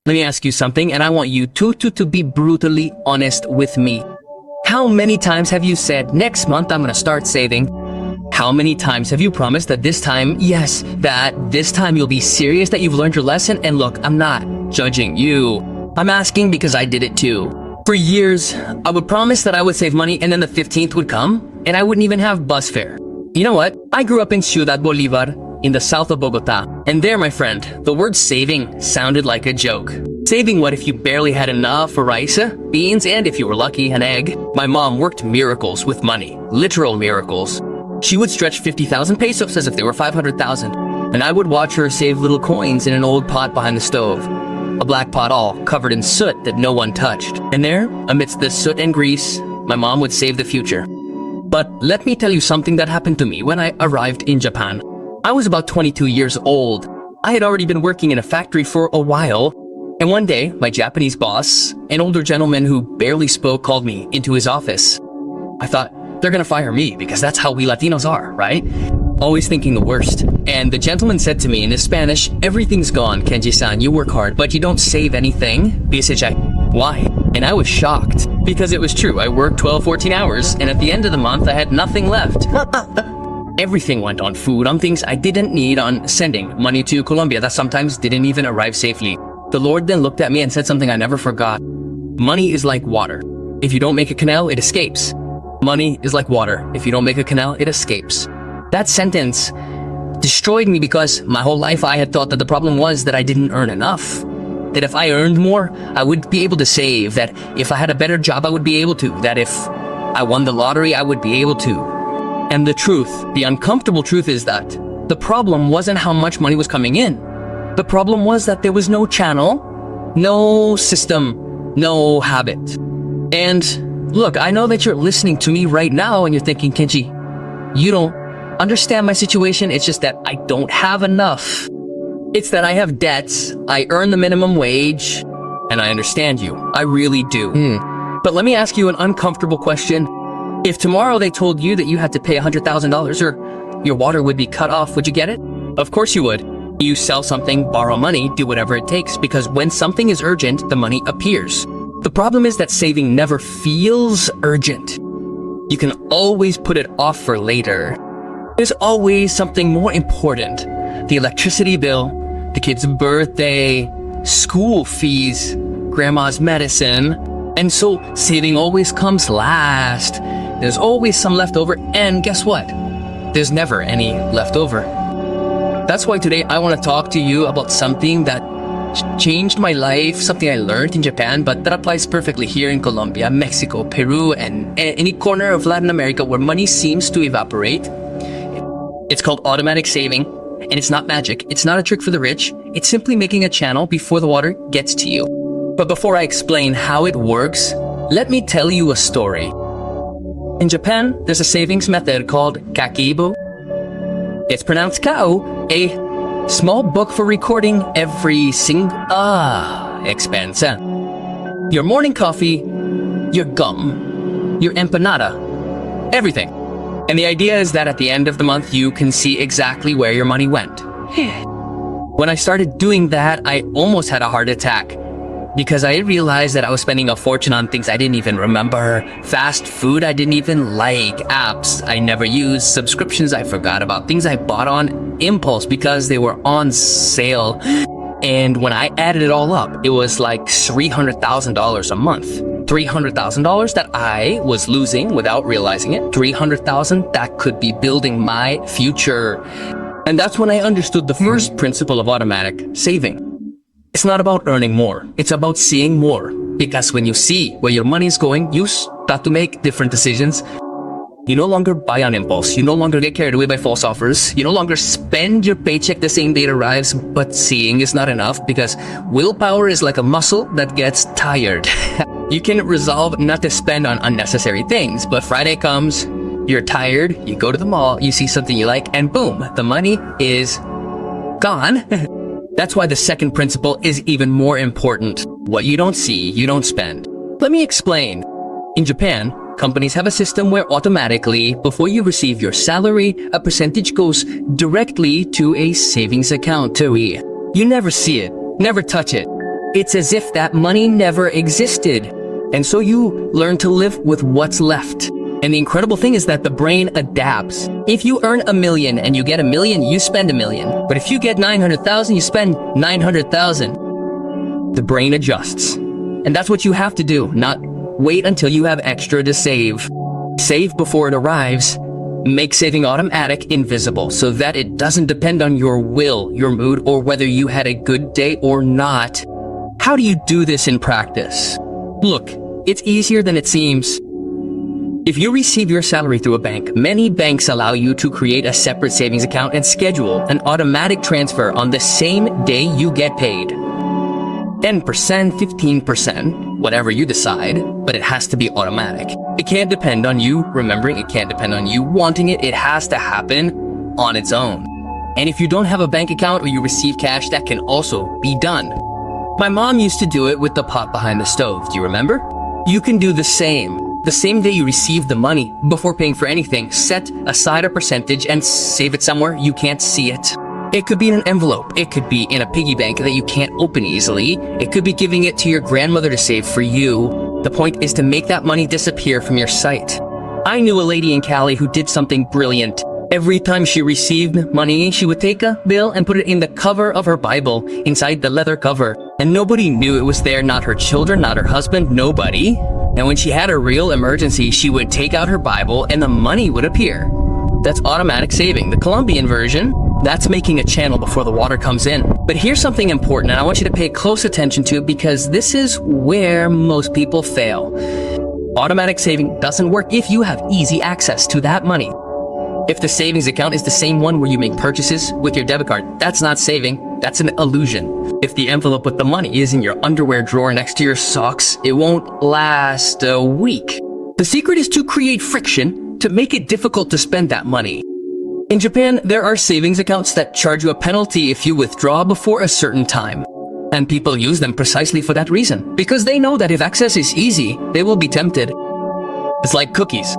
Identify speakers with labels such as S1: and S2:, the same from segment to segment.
S1: Let me ask you something, and I want you to be brutally honest with me. How many times have you said, next month I'm gonna start saving? How many times have you promised that this time, yes, that this time you'll be serious, that you've learned your lesson? And look, I'm not judging you. I'm asking because I did it too. For years, I would promise that I would save money, and then the 15th would come, and I wouldn't even have bus fare. You know what? I grew up in Ciudad Bolivar, in the south of Bogota. And there, my friend, the word saving sounded like a joke. Saving what if you barely had enough for rice, beans, and if you were lucky, an egg? My mom worked miracles with money. Literal miracles. She would stretch 50,000 pesos as if they were 500,000. And I would watch her save little coins in an old pot behind the stove. A black pot all covered in soot that no one touched. And there, amidst the soot and grease, my mom would save the future. But let me tell you something that happened to me when I arrived in Japan. I was about 22 years old. I had already been working in a factory for a while, and one day, my Japanese boss, an older gentleman who barely spoke, called me into his office. I thought, they're gonna fire me because that's how we Latinos are, right? Always thinking the worst. And the gentleman said to me in his Spanish, everything's gone, Kenji-san, you work hard, but you don't save anything. Why? And I was shocked, because it was true. I worked 12, 14 hours, and at the end of the month, I had nothing left. Everything went on food, on things I didn't need, on sending money to Colombia that sometimes didn't even arrive safely. The Lord then looked at me and said something I never forgot. Money is like water. If you don't make a canal, it escapes. Money is like water. If you don't make a canal, it escapes. That sentence destroyed me because my whole life I had thought that the problem was that I didn't earn enough. That if I earned more, I would be able to save. That if I had a better job, I would be able to. That if I won the lottery, I would be able to. And the truth, the uncomfortable truth is that the problem wasn't how much money was coming in. The problem was that there was no channel, no system, no habit. And look, I know that you're listening to me right now and you're thinking, Kenji, you don't understand my situation. It's just that I don't have enough. It's that I have debts, I earn the minimum wage, and I understand you. I really do. But let me ask you an uncomfortable question. If tomorrow they told you that you had to pay $100,000 or your water would be cut off, would you get it? Of course you would. You sell something, borrow money, do whatever it takes, because when something is urgent, the money appears. The problem is that saving never feels urgent. You can always put it off for later. There's always something more important. The electricity bill, the kid's birthday, school fees, grandma's medicine. And so saving always comes last. There's always some left over, and guess what? There's never any left over. That's why today I want to talk to you about something that changed my life, something I learned in Japan, but that applies perfectly here in Colombia, Mexico, Peru, and any corner of Latin America where money seems to evaporate. It's called automatic saving, and it's not magic. It's not a trick for the rich. It's simply making a channel before the water gets to you. But before I explain how it works, let me tell you a story. In Japan, there's a savings method called kakeibo. It's pronounced kao, a small book for recording every single expense. Your morning coffee, your gum, your empanada, everything. And the idea is that at the end of the month, you can see exactly where your money went. When I started doing that, I almost had a heart attack. Because I realized that I was spending a fortune on things I didn't even remember, fast food I didn't even like, apps I never used, subscriptions I forgot about, things I bought on impulse because they were on sale. And when I added it all up, it was like $300,000 a month. $300,000 that I was losing without realizing it. $300,000 that could be building my future. And that's when I understood the first principle of automatic saving. It's not about earning more. It's about seeing more. Because when you see where your money is going, you start to make different decisions. You no longer buy on impulse. You no longer get carried away by false offers. You no longer spend your paycheck the same day it arrives. But seeing is not enough because willpower is like a muscle that gets tired. You can resolve not to spend on unnecessary things. But Friday comes, you're tired, you go to the mall, you see something you like, and boom, the money is gone. That's why the second principle is even more important. What you don't see, you don't spend. Let me explain. In Japan, companies have a system where automatically, before you receive your salary, a percentage goes directly to a savings account. You never see it, never touch it. It's as if that money never existed. And so you learn to live with what's left. And the incredible thing is that the brain adapts. If you earn $1 million and you get $1 million, you spend $1 million. But if you get 900,000, you spend 900,000. The brain adjusts. And that's what you have to do, not wait until you have extra to save. Save before it arrives. Make saving automatic, invisible, so that it doesn't depend on your will, your mood, or whether you had a good day or not. How do you do this in practice? Look, it's easier than it seems. If you receive your salary through a bank, many banks allow you to create a separate savings account and schedule an automatic transfer on the same day you get paid. 10%, 15%, whatever you decide, but it has to be automatic. It can't depend on you remembering, it can't depend on you wanting it, it has to happen on its own. And if you don't have a bank account or you receive cash, that can also be done. My mom used to do it with the pot behind the stove, do you remember? You can do the same. The same day you receive the money, before paying for anything, set aside a percentage and save it somewhere you can't see it. It could be in an envelope, it could be in a piggy bank that you can't open easily, it could be giving it to your grandmother to save for you. The point is to make that money disappear from your sight. I knew a lady in Cali who did something brilliant. Every time she received money, she would take a bill and put it in the cover of her Bible, inside the leather cover. And nobody knew it was there, not her children, not her husband, nobody. And when she had a real emergency, she would take out her Bible and the money would appear. That's automatic saving. The Colombian version, that's making a channel before the water comes in. But here's something important, and I want you to pay close attention to because this is where most people fail. Automatic saving doesn't work if you have easy access to that money. If the savings account is the same one where you make purchases with your debit card, that's not saving, that's an illusion. If the envelope with the money is in your underwear drawer next to your socks, it won't last a week. The secret is to create friction to make it difficult to spend that money. In Japan, there are savings accounts that charge you a penalty if you withdraw before a certain time. And people use them precisely for that reason, because they know that if access is easy, they will be tempted. It's like cookies.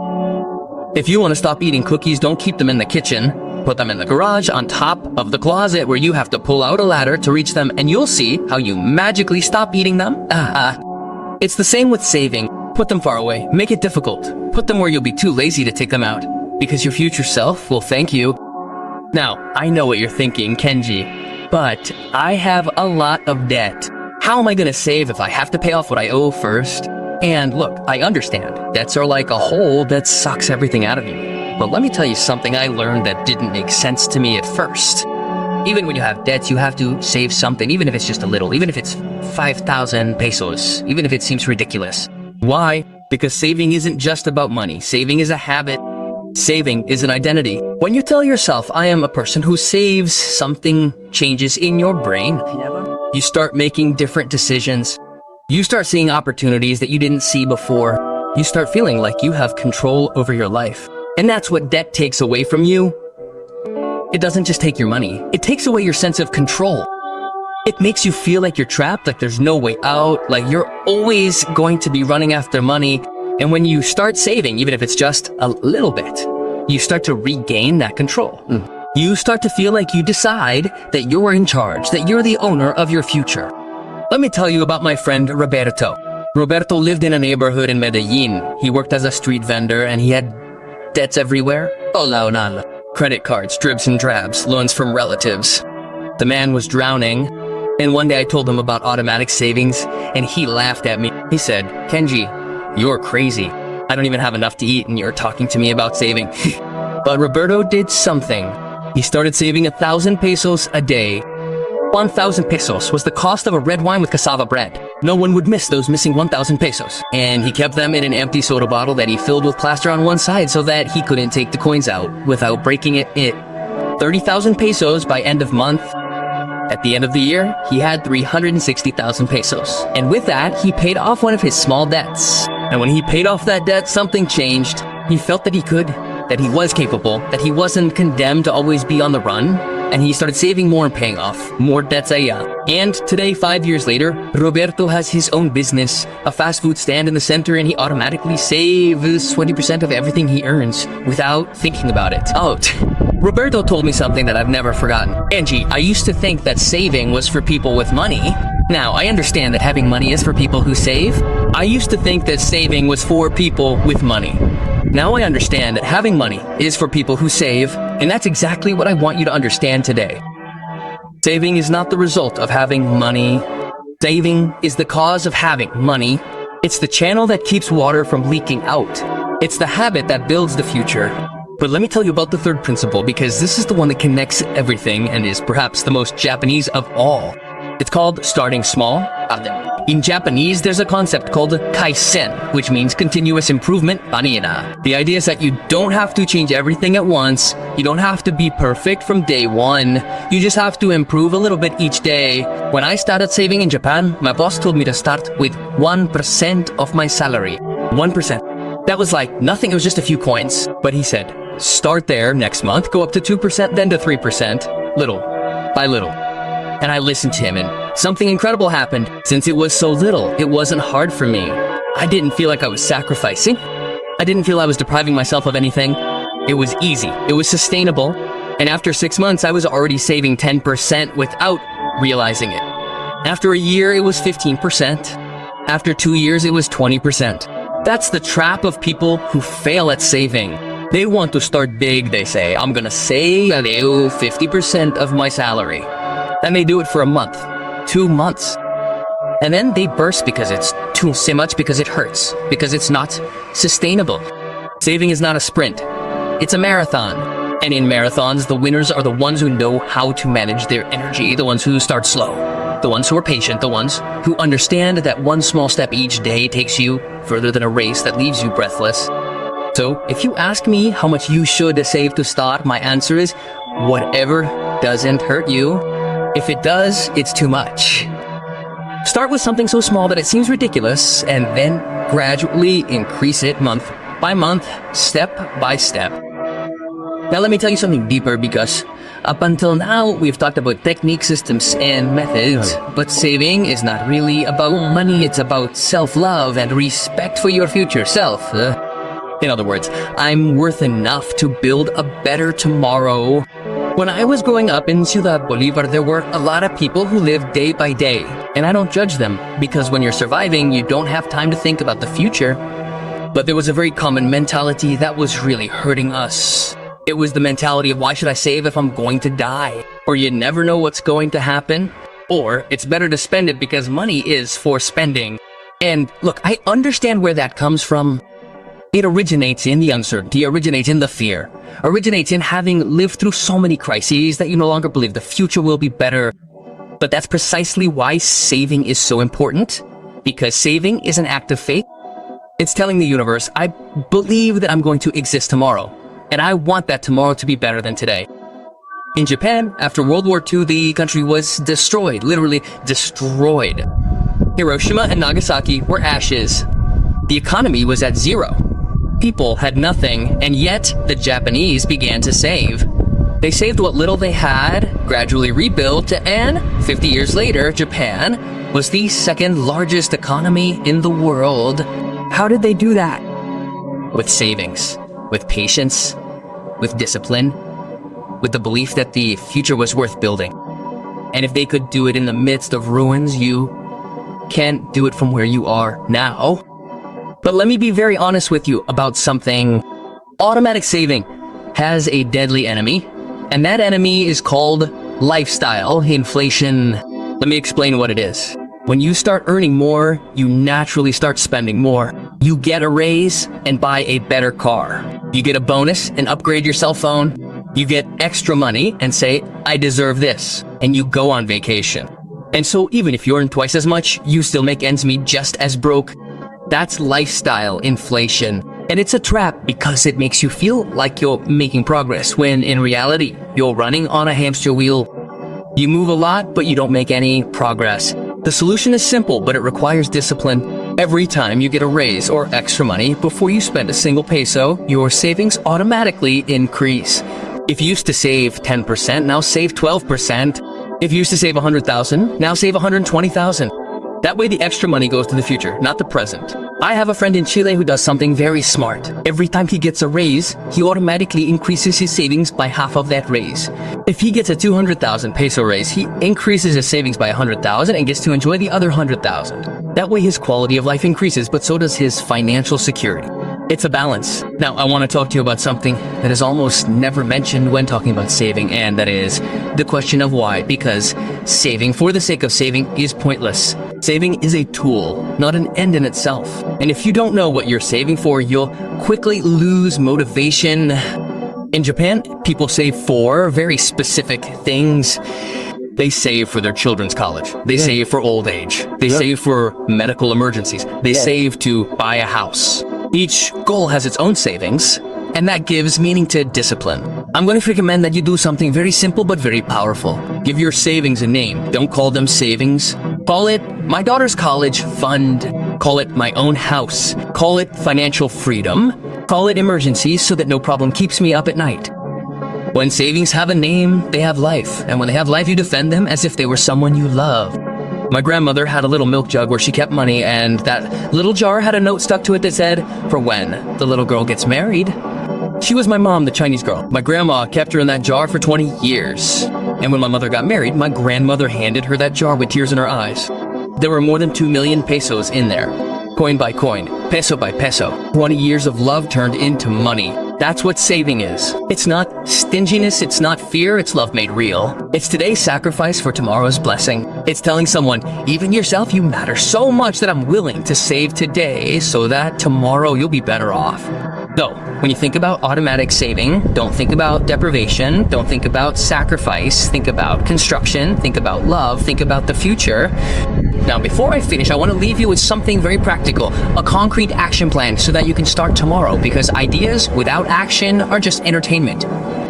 S1: If you want to stop eating cookies, don't keep them in the kitchen. Put them in the garage on top of the closet where you have to pull out a ladder to reach them, and you'll see how you magically stop eating them. It's the same with saving. Put them far away. Make it difficult. Put them where you'll be too lazy to take them out, because your future self will thank you. Now, I know what you're thinking, Kenji, but I have a lot of debt. How am I going to save if I have to pay off what I owe first? And look, I understand. Debts are like a hole that sucks everything out of you. But let me tell you something I learned that didn't make sense to me at first. Even when you have debts, you have to save something, even if it's just a little, even if it's 5,000 pesos, even if it seems ridiculous. Why? Because saving isn't just about money. Saving is a habit. Saving is an identity. When you tell yourself, I am a person who saves, something changes in your brain. You start making different decisions. You start seeing opportunities that you didn't see before. You start feeling like you have control over your life. And that's what debt takes away from you. It doesn't just take your money. It takes away your sense of control. It makes you feel like you're trapped, like there's no way out, like you're always going to be running after money. And when you start saving, even if it's just a little bit, you start to regain that control. You start to feel like you decide that you're in charge, that you're the owner of your future. Let me tell you about my friend Roberto. Roberto lived in a neighborhood in Medellin. He worked as a street vendor and he had debts everywhere. Credit cards, dribs and drabs, loans from relatives. The man was drowning, and one day I told him about automatic savings, and he laughed at me. He said, Kenji, you're crazy. I don't even have enough to eat and you're talking to me about saving. But Roberto did something. He started saving 1,000 pesos a day. 1,000 pesos was the cost of a red wine with cassava bread. No one would miss those missing 1,000 pesos. And he kept them in an empty soda bottle that he filled with plaster on one side so that he couldn't take the coins out without breaking it. 30,000 pesos by end of month. At the end of the year, he had 360,000 pesos. And with that, he paid off one of his small debts. And when he paid off that debt, something changed. He felt that he could, that he was capable, that he wasn't condemned to always be on the run. And he started saving more and paying off more debts. And today, 5 years later, Roberto has his own business, a fast food stand in the center, and he automatically saves 20% of everything he earns without thinking about it. Roberto told me something that I've never forgotten. Kenji, I used to think that saving was for people with money, Now, I understand that having money is for people who save. I used to think that saving was for people with money. Now I understand that having money is for people who save, and that's exactly what I want you to understand today. Saving is not the result of having money. Saving is the cause of having money. It's the channel that keeps water from leaking out. It's the habit that builds the future. But let me tell you about the third principle, because this is the one that connects everything and is perhaps the most Japanese of all. It's called starting small. In Japanese, there's a concept called crecen, which means continuous improvement. The idea is that you don't have to change everything at once. You don't have to be perfect from day one. You just have to improve a little bit each day. When I started saving in Japan, my boss told me to start with 1% of my salary. 1%. That was like nothing, it was just a few coins. But he said, start there next month, go up to 2%, then to 3%, little by little. And I listened to him, and something incredible happened. Since it was so little, it wasn't hard for me. I didn't feel like I was sacrificing. I didn't feel I was depriving myself of anything. It was easy. It was sustainable. And after 6 months, I was already saving 10% without realizing it. After a year, it was 15%. After 2 years, it was 20%. That's the trap of people who fail at saving. They want to start big, they say. I'm gonna save 50% of my salary. Then they do it for a month, 2 months. And then they burst because it's too much, because it hurts, because it's not sustainable. Saving is not a sprint. It's a marathon. And in marathons, the winners are the ones who know how to manage their energy, the ones who start slow, the ones who are patient, the ones who understand that one small step each day takes you further than a race that leaves you breathless. So if you ask me how much you should save to start, my answer is whatever doesn't hurt you. If it does, it's too much. Start with something so small that it seems ridiculous, and then gradually increase it month by month, step by step. Now let me tell you something deeper, because up until now, we've talked about techniques, systems, and methods, but saving is not really about money, it's about self-love and respect for your future self. In other words, I'm worth enough to build a better tomorrow. When I was growing up in Ciudad Bolivar, there were a lot of people who lived day by day. And I don't judge them, because when you're surviving, you don't have time to think about the future. But there was a very common mentality that was really hurting us. It was the mentality of, why should I save if I'm going to die? Or you never know what's going to happen. Or it's better to spend it because money is for spending. And look, I understand where that comes from. It originates in the uncertainty, originates in the fear, originates in having lived through so many crises that you no longer believe the future will be better. But that's precisely why saving is so important, because saving is an act of faith. It's telling the universe, I believe that I'm going to exist tomorrow, and I want that tomorrow to be better than today. In Japan, after World War II, the country was destroyed, literally destroyed. Hiroshima and Nagasaki were ashes. The economy was at zero. People had nothing, and yet the Japanese began to save. They saved what little they had, gradually rebuilt, and 50 years later, Japan was the second largest economy in the world. How did they do that? With savings, with patience, with discipline, with the belief that the future was worth building. And if they could do it in the midst of ruins, you can't do it from where you are now. But let me be very honest with you about something. Automatic saving has a deadly enemy, and that enemy is called lifestyle inflation. Let me explain what it is. When you start earning more, you naturally start spending more. You get a raise and buy a better car. You get a bonus and upgrade your cell phone. You get extra money and say, I deserve this, and you go on vacation. And so even if you earn twice as much, you still make ends meet just as broke. That's lifestyle inflation. And it's a trap because it makes you feel like you're making progress, when in reality, you're running on a hamster wheel. You move a lot, but you don't make any progress. The solution is simple, but it requires discipline. Every time you get a raise or extra money, before you spend a single peso, your savings automatically increase. If you used to save 10%, now save 12%. If you used to save 100,000, now save 120,000. That way the extra money goes to the future, not the present. I have a friend in Chile who does something very smart. Every time he gets a raise, he automatically increases his savings by half of that raise. If he gets a 200,000 peso raise, he increases his savings by 100,000 and gets to enjoy the other 100,000. That way his quality of life increases, but so does his financial security. It's a balance. Now, I want to talk to you about something that is almost never mentioned when talking about saving, and that is the question of why. Because saving for the sake of saving is pointless. Saving is a tool, not an end in itself. And if you don't know what you're saving for, you'll quickly lose motivation. In Japan, people save for very specific things. They save for their children's college. They save for old age. They save for medical emergencies. They save to buy a house. Each goal has its own savings, and that gives meaning to discipline. I'm going to recommend that you do something very simple but very powerful. Give your savings a name. Don't call them savings. Call it my daughter's college fund. Call it my own house. Call it financial freedom. Call it emergencies so that no problem keeps me up at night. When savings have a name, they have life. And when they have life, you defend them as if they were someone you love. My grandmother had a little milk jug where she kept money, and that little jar had a note stuck to it that said, "For when the little girl gets married." She was my mom, the Chinese girl. My grandma kept her in that jar for 20 years. And when my mother got married, my grandmother handed her that jar with tears in her eyes. There were more than 2 million pesos in there. Coin by coin, peso by peso. 20 years of love turned into money. That's what saving is. It's not stinginess, it's not fear, it's love made real. It's today's sacrifice for tomorrow's blessing. It's telling someone, even yourself, you matter so much that I'm willing to save today so that tomorrow you'll be better off. So, when you think about automatic saving, don't think about deprivation, don't think about sacrifice, think about construction, think about love, think about the future. Now, before I finish, I want to leave you with something very practical, a concrete action plan so that you can start tomorrow, because ideas without action are just entertainment.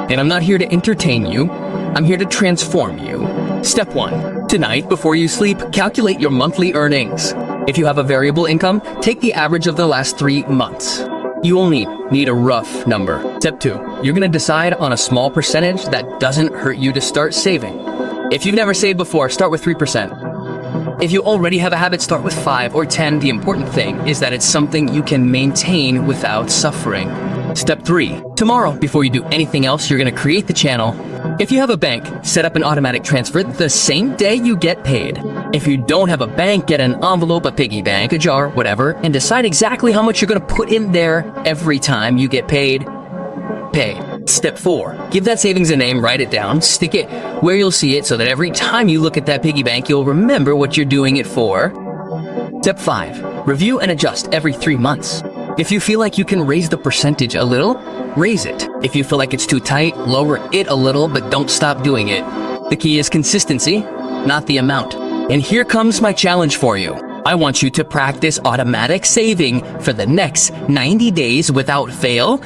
S1: And I'm not here to entertain you, I'm here to transform you. Step 1. Tonight, before you sleep, calculate your monthly earnings. If you have a variable income, take the average of the last 3 months. You only need a rough number. Step 2. You're going to decide on a small percentage that doesn't hurt you to start saving. If you've never saved before, start with 3%. If you already have a habit, start with 5 or 10. The important thing is that it's something you can maintain without suffering. Step 3. Tomorrow, before you do anything else, you're going to create the channel. If you have a bank, set up an automatic transfer the same day you get paid. If you don't have a bank, get an envelope, a piggy bank, a jar, whatever, and decide exactly how much you're going to put in there every time you get paid. Pay. Step 4. Give that savings a name, write it down, stick it where you'll see it so that every time you look at that piggy bank, you'll remember what you're doing it for. Step 5. Review and adjust every 3 months. If you feel like you can raise the percentage a little, raise it. If you feel like it's too tight, lower it a little, but don't stop doing it. The key is consistency, not the amount. And here comes my challenge for you. I want you to practice automatic saving for the next 90 days without fail.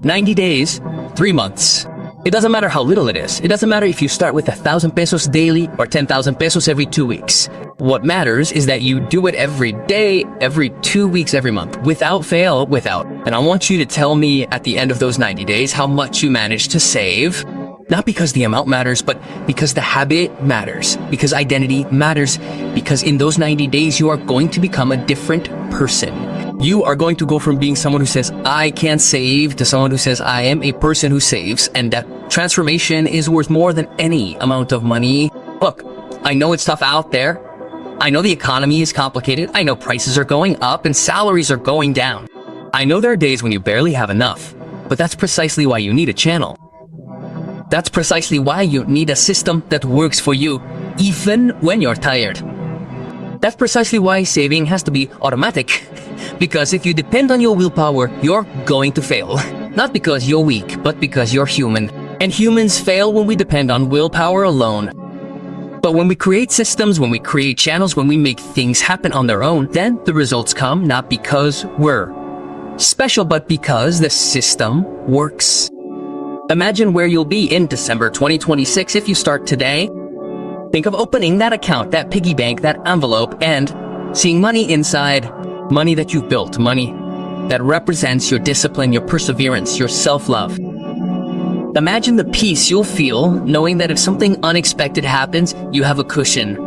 S1: 90 days, 3 months. It doesn't matter how little it is. It doesn't matter if you start with 1,000 pesos daily or 10,000 pesos every 2 weeks. What matters is that you do it every day, every 2 weeks, every month, without fail, without. And I want you to tell me at the end of those 90 days how much you managed to save. Not because the amount matters, but because the habit matters, because identity matters, because in those 90 days, you are going to become a different person. You are going to go from being someone who says, I can't save, to someone who says, I am a person who saves, and that transformation is worth more than any amount of money. Look, I know it's tough out there. I know the economy is complicated. I know prices are going up and salaries are going down. I know there are days when you barely have enough, but that's precisely why you need a channel. That's precisely why you need a system that works for you, even when you're tired. That's precisely why saving has to be automatic. Because if you depend on your willpower, you're going to fail. Not because you're weak, but because you're human. And humans fail when we depend on willpower alone. But when we create systems, when we create channels, when we make things happen on their own, then the results come not because we're special, but because the system works. Imagine where you'll be in December 2026 if you start today. Think of opening that account, that piggy bank, that envelope, and seeing money inside. Money that you've built, money that represents your discipline, your perseverance, your self-love. Imagine the peace you'll feel knowing that if something unexpected happens, you have a cushion.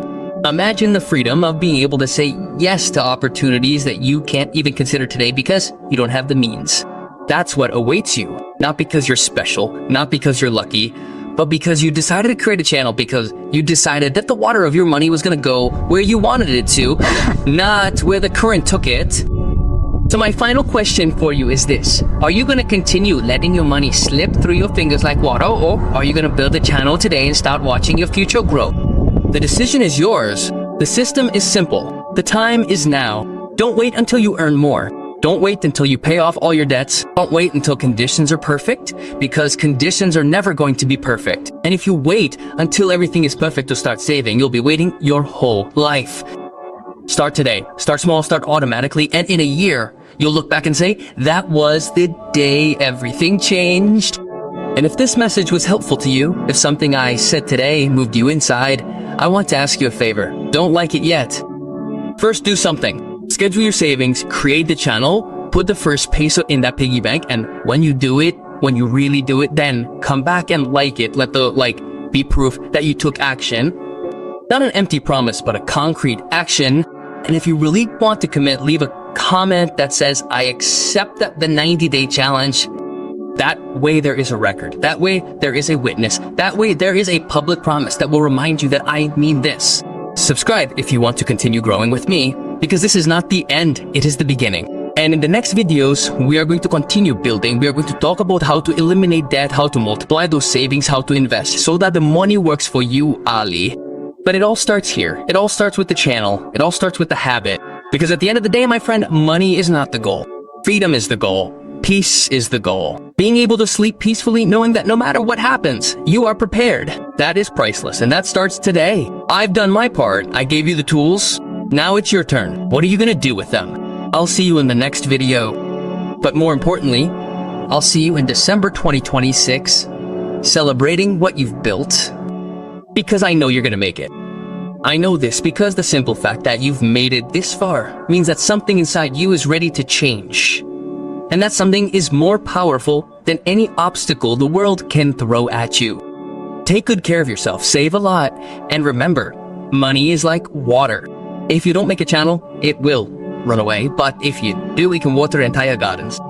S1: Imagine the freedom of being able to say yes to opportunities that you can't even consider today because you don't have the means. That's what awaits you. Not because you're special, not because you're lucky, but because you decided to create a channel because you decided that the water of your money was gonna go where you wanted it to, not where the current took it. So my final question for you is this. Are you gonna continue letting your money slip through your fingers like water, or are you gonna build a channel today and start watching your future grow? The decision is yours. The system is simple. The time is now. Don't wait until you earn more. Don't wait until you pay off all your debts. Don't wait until conditions are perfect, because conditions are never going to be perfect. And if you wait until everything is perfect to start saving, you'll be waiting your whole life. Start today. Start small, start automatically, and in a year, you'll look back and say, that was the day everything changed. And if this message was helpful to you, if something I said today moved you inside, I want to ask you a favor. Don't like it yet. First, do something. Schedule your savings, create the channel, put the first peso in that piggy bank, and when you do it, when you really do it, then come back and like it. Let the like be proof that you took action. Not an empty promise, but a concrete action. And if you really want to commit, leave a comment that says, I accept the 90-day challenge. That way there is a record. That way there is a witness. That way there is a public promise that will remind you that I mean this. Subscribe if you want to continue growing with me, because this is not the end, it is the beginning. And in the next videos, we are going to continue building. We are going to talk about how to eliminate debt, how to multiply those savings, how to invest so that the money works for you, Ali. But it all starts here. It all starts with the channel. It all starts with the habit. Because at the end of the day, my friend, money is not the goal. Freedom is the goal. Peace is the goal. Being able to sleep peacefully, knowing that no matter what happens, you are prepared. That is priceless, and that starts today. I've done my part. I gave you the tools. Now it's your turn. What are you gonna do with them? I'll see you in the next video. But more importantly, I'll see you in December 2026, celebrating what you've built, because I know you're gonna make it. I know this because the simple fact that you've made it this far means that something inside you is ready to change. And that something is more powerful than any obstacle the world can throw at you. Take good care of yourself, save a lot, and remember, money is like water. If you don't make a channel, it will run away, but if you do, we can water entire gardens.